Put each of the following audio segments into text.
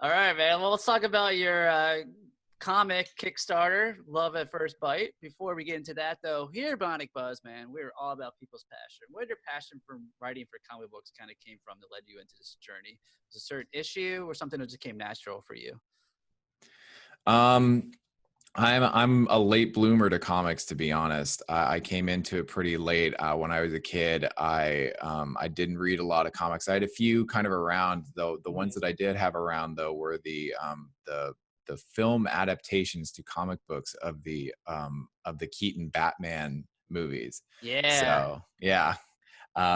All right, man. Well, let's talk about your comic Kickstarter, Love at First Bite. Before we get into that, though, here at Bionic Buzz, man, we're all about people's passion. Where did your passion for writing for comic books kind of came from that led you into this journey? Was it a certain issue or something that just came natural for you? Um, I'm a late bloomer to comics, to be honest. I came into it pretty late. When I was a kid, I didn't read a lot of comics. I had a few kind of around, though. The ones that I did have around, though, were the film adaptations to comic books of the Keaton Batman movies. Yeah. So yeah.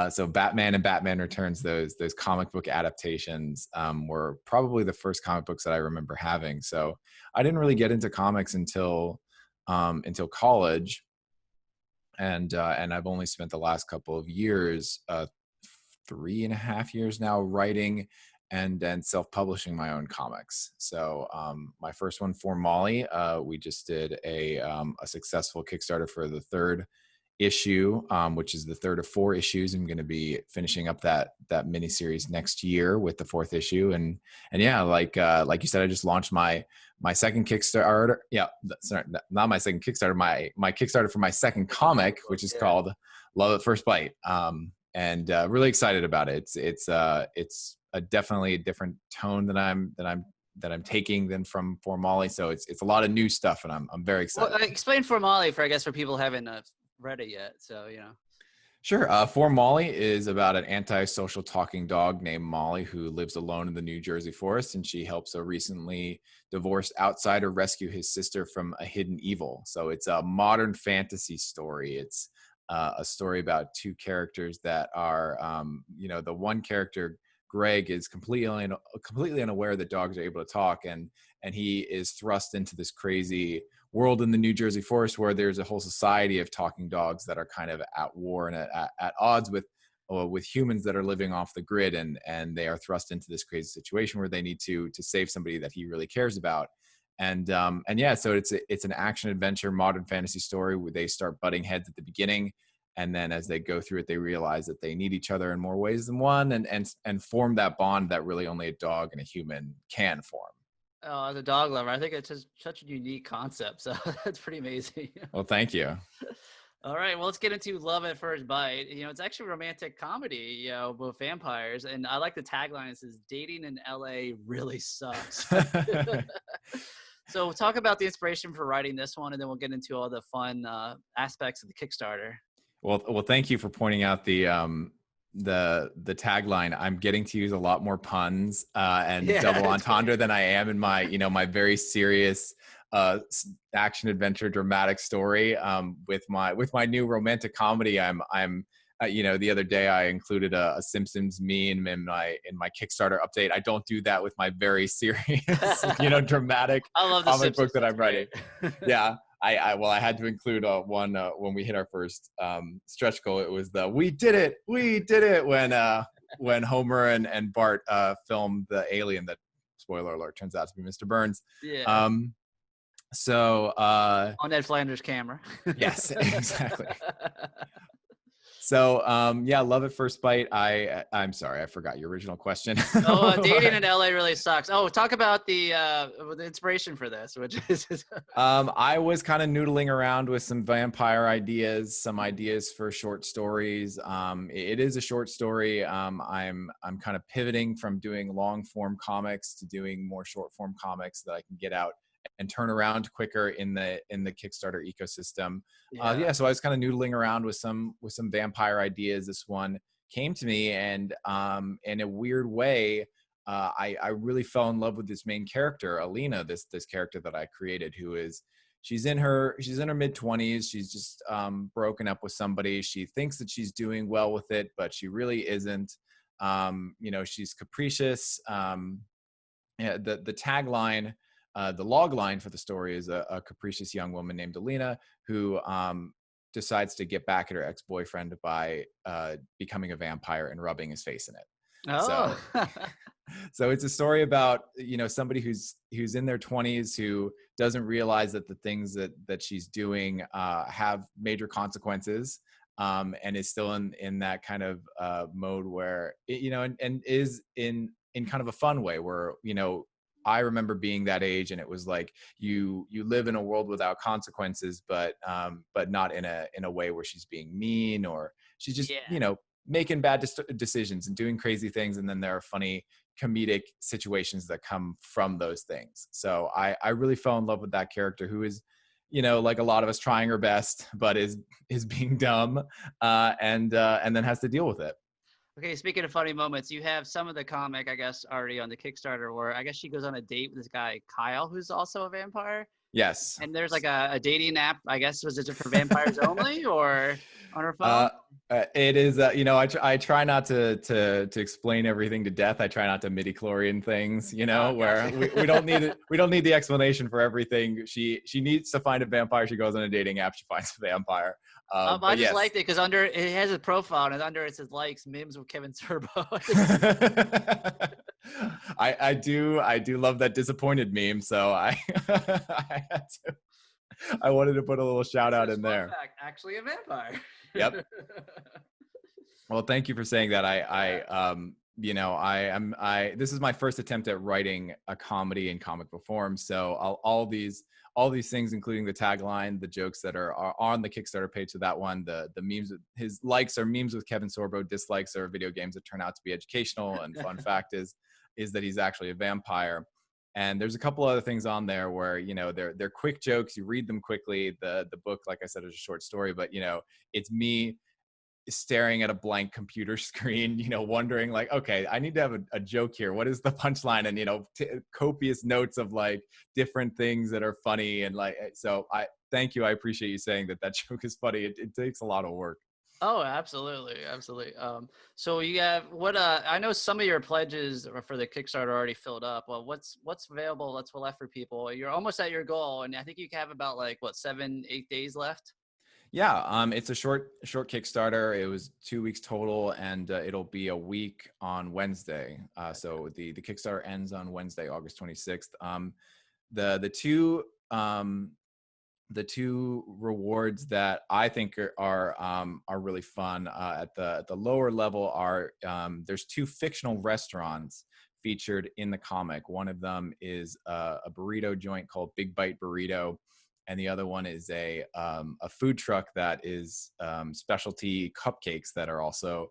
So Batman and Batman Returns, those comic book adaptations were probably the first comic books that I remember having. So I didn't really get into comics until college, and I've only spent the last couple of years, 3.5 years now, writing and then self-publishing my own comics. So my first one, For Molly, we just did a successful Kickstarter for the third issue, which is the third of 4 issues. I'm going to be finishing up that miniseries next year with the 4th issue, and yeah, like you said, I just launched my second Kickstarter. Yeah, sorry, not my second Kickstarter. My Kickstarter for my second comic, which is called Love at First Bite, and really excited about it. It's definitely a different tone that I'm taking than from For Molly. So it's a lot of new stuff, and I'm very excited. Well, explain For Molly for, I guess, for people who haven't read it yet. So, Sure. For Molly is about an antisocial talking dog named Molly who lives alone in the New Jersey forest, and she helps a recently divorced outsider rescue his sister from a hidden evil. So it's a modern fantasy story. It's a story about 2 characters that are, the one character, Greg, is completely unaware that dogs are able to talk, and he is thrust into this crazy world in the New Jersey forest where there's a whole society of talking dogs that are kind of at war and at odds with humans that are living off the grid, and they are thrust into this crazy situation where they need to save somebody that he really cares about. And yeah, so it's an action adventure modern fantasy story where they start butting heads at the beginning, and then as they go through it, they realize that they need each other in more ways than one, and form that bond that really only a dog and a human can form. oh, as a dog lover, I think it's just such a unique concept. So that's pretty amazing. Well, thank you. All right, well, let's get into Love at First Bite. It's actually a romantic comedy, with vampires. And I like the tagline. It says, dating in LA really sucks. So talk about the inspiration for writing this one, and then we'll get into all the fun aspects of the Kickstarter. Well, thank you for pointing out the tagline. I'm getting to use a lot more puns and double entendre than I am in my my very serious action adventure dramatic story. With my new romantic comedy, I'm the other day I included a Simpsons meme in my Kickstarter update. I don't do that with my very serious dramatic I love the comic Simpsons. book that I'm writing. Yeah. I had to include one when we hit our first stretch goal. It was we did it when Homer and Bart filmed the alien that, spoiler alert, turns out to be Mr. Burns. Yeah. So on Ned Flanders' camera. Yes, exactly. So yeah, Love at First Bite. I'm sorry, I forgot your original question. Dating in LA really sucks. Oh, talk about the inspiration for this, which is I was kind of noodling around with some vampire ideas, some ideas for short stories. It is a short story. I'm kind of pivoting from doing long form comics to doing more short form comics that I can get out and turn around quicker in the Kickstarter ecosystem. So I was kind of noodling around with some vampire ideas. This one came to me, and in a weird way, I really fell in love with this main character, Alina, this character that I created, she's in her mid-20s. She's just broken up with somebody. She thinks that she's doing well with it, but she really isn't. She's capricious. The tagline, the log line for the story is a capricious young woman named Alina who decides to get back at her ex-boyfriend by becoming a vampire and rubbing his face in it. Oh. So it's a story about somebody who's in their 20s who doesn't realize that the things that she's doing have major consequences, and is still in that kind of mode where and is in kind of a fun way where I remember being that age, and it was like you live in a world without consequences, but not in a way where she's being mean, or she's just, Yeah. making bad decisions and doing crazy things, and then there are funny comedic situations that come from those things. So I really fell in love with that character, who is, like a lot of us, trying her best, but is being dumb, and then has to deal with it. Okay, speaking of funny moments, you have some of the comic, I guess, already on the Kickstarter, where I guess she goes on a date with this guy, Kyle, who's also a vampire. Yes. And there's like a dating app, I guess, was it for vampires only or on her phone? Uh, it is, I try not to explain everything to death. I try not to midi-chlorian things, where Gotcha. we don't need it. We don't need the explanation for everything. She needs to find a vampire. She goes on a dating app. She finds a vampire. I But just yes. liked it because under it has a profile and under it says likes memes with Kevin Sorbo. I do love that disappointed meme. So I wanted to put a little shout out in there. Fact, actually a vampire. Yep. Well, thank you for saying that. This is my first attempt at writing a comedy in comic book form. So all these things, including the tagline, the jokes that are on the Kickstarter page to that one, the memes, his likes are memes with Kevin Sorbo, dislikes are video games that turn out to be educational. And fun fact is that he's actually a vampire. And there's a couple other things on there where, they're quick jokes. You read them quickly. The book, like I said, is a short story, but it's me staring at a blank computer screen, wondering like, okay, I need to have a joke here. What is the punchline? And, copious notes of like different things that are funny. And like, so thank you. I appreciate you saying that joke is funny. It takes a lot of work. Oh, absolutely. Absolutely. So you have I know some of your pledges for the Kickstarter already filled up. Well, what's available? What's left for people? You're almost at your goal. And I think you have about 7-8 days left. Yeah, it's a short Kickstarter. It was 2 weeks total, and it'll be a week on Wednesday. So the Kickstarter ends on Wednesday, August 26th. The two rewards that I think are really fun at the lower level are there's 2 fictional restaurants featured in the comic. One of them is a burrito joint called Big Bite Burrito, and the other one is a food truck that is specialty cupcakes that are also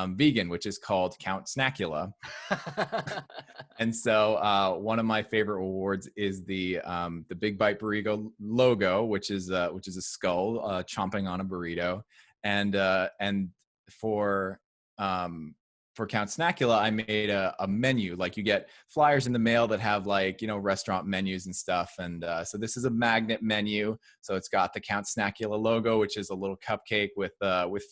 vegan, which is called Count Snackula. And so one of my favorite rewards is the Big Bite Burrito logo, which is a skull chomping on a burrito, and for Count Snackula, I made a menu. Like, you get flyers in the mail that have restaurant menus and stuff. And so this is a magnet menu. So it's got the Count Snackula logo, which is a little cupcake with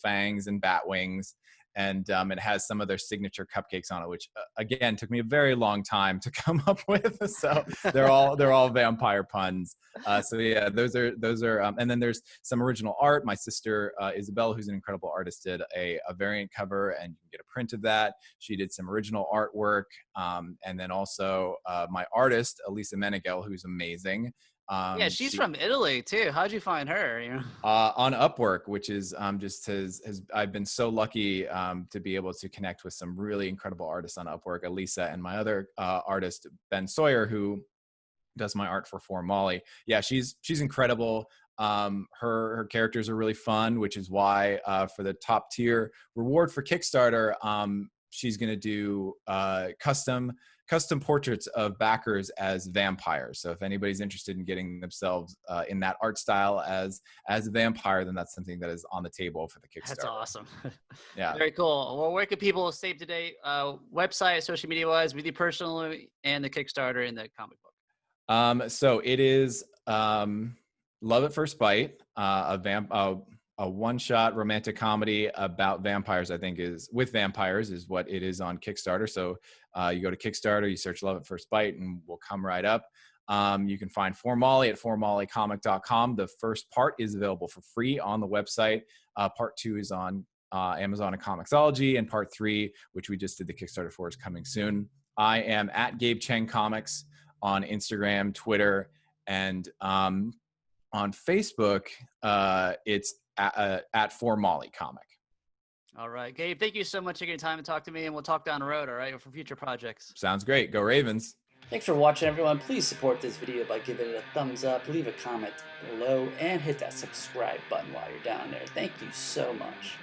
fangs and bat wings. And it has some of their signature cupcakes on it, which again took me a very long time to come up with. So they're all vampire puns. So yeah, those are. And then there's some original art. My sister Isabel, who's an incredible artist, did a variant cover, and you can get a print of that. She did some original artwork, and then also my artist Elisa Meneghel, who's amazing. Yeah, she's from Italy too. How'd you find her? On Upwork, which is I've been so lucky to be able to connect with some really incredible artists on Upwork, Elisa, and my other artist Ben Sawyer, who does my art for Molly. Yeah, she's incredible. Her characters are really fun, which is why for the top tier reward for Kickstarter, she's going to do custom portraits of backers as vampires. So if anybody's interested in getting themselves in that art style as a vampire, then that's something that is on the table for the Kickstarter. That's awesome. Yeah. Very cool. Well, where can people stay up to date, website, social media wise, with you personally, and the Kickstarter and the comic book? So it is Love at First Bite, a one-shot romantic comedy about vampires, I think is what it is on Kickstarter. So you go to Kickstarter, you search Love at First Bite, and we'll come right up. You can find For Molly at formollycomic.com. The first part is available for free on the website. Part 2 is on Amazon and Comixology, and part 3, which we just did the Kickstarter for, is coming soon. I am at Gabe Cheng Comics on Instagram, Twitter, and on Facebook, it's at For Molly Comic. All right, Gabe, thank you so much for taking time to talk to me, and we'll talk down the road, all right, for future projects. Sounds great. Go Ravens. Thanks for watching, everyone. Please support this video by giving it a thumbs up, leave a comment below, and hit that subscribe button while you're down there. Thank you so much.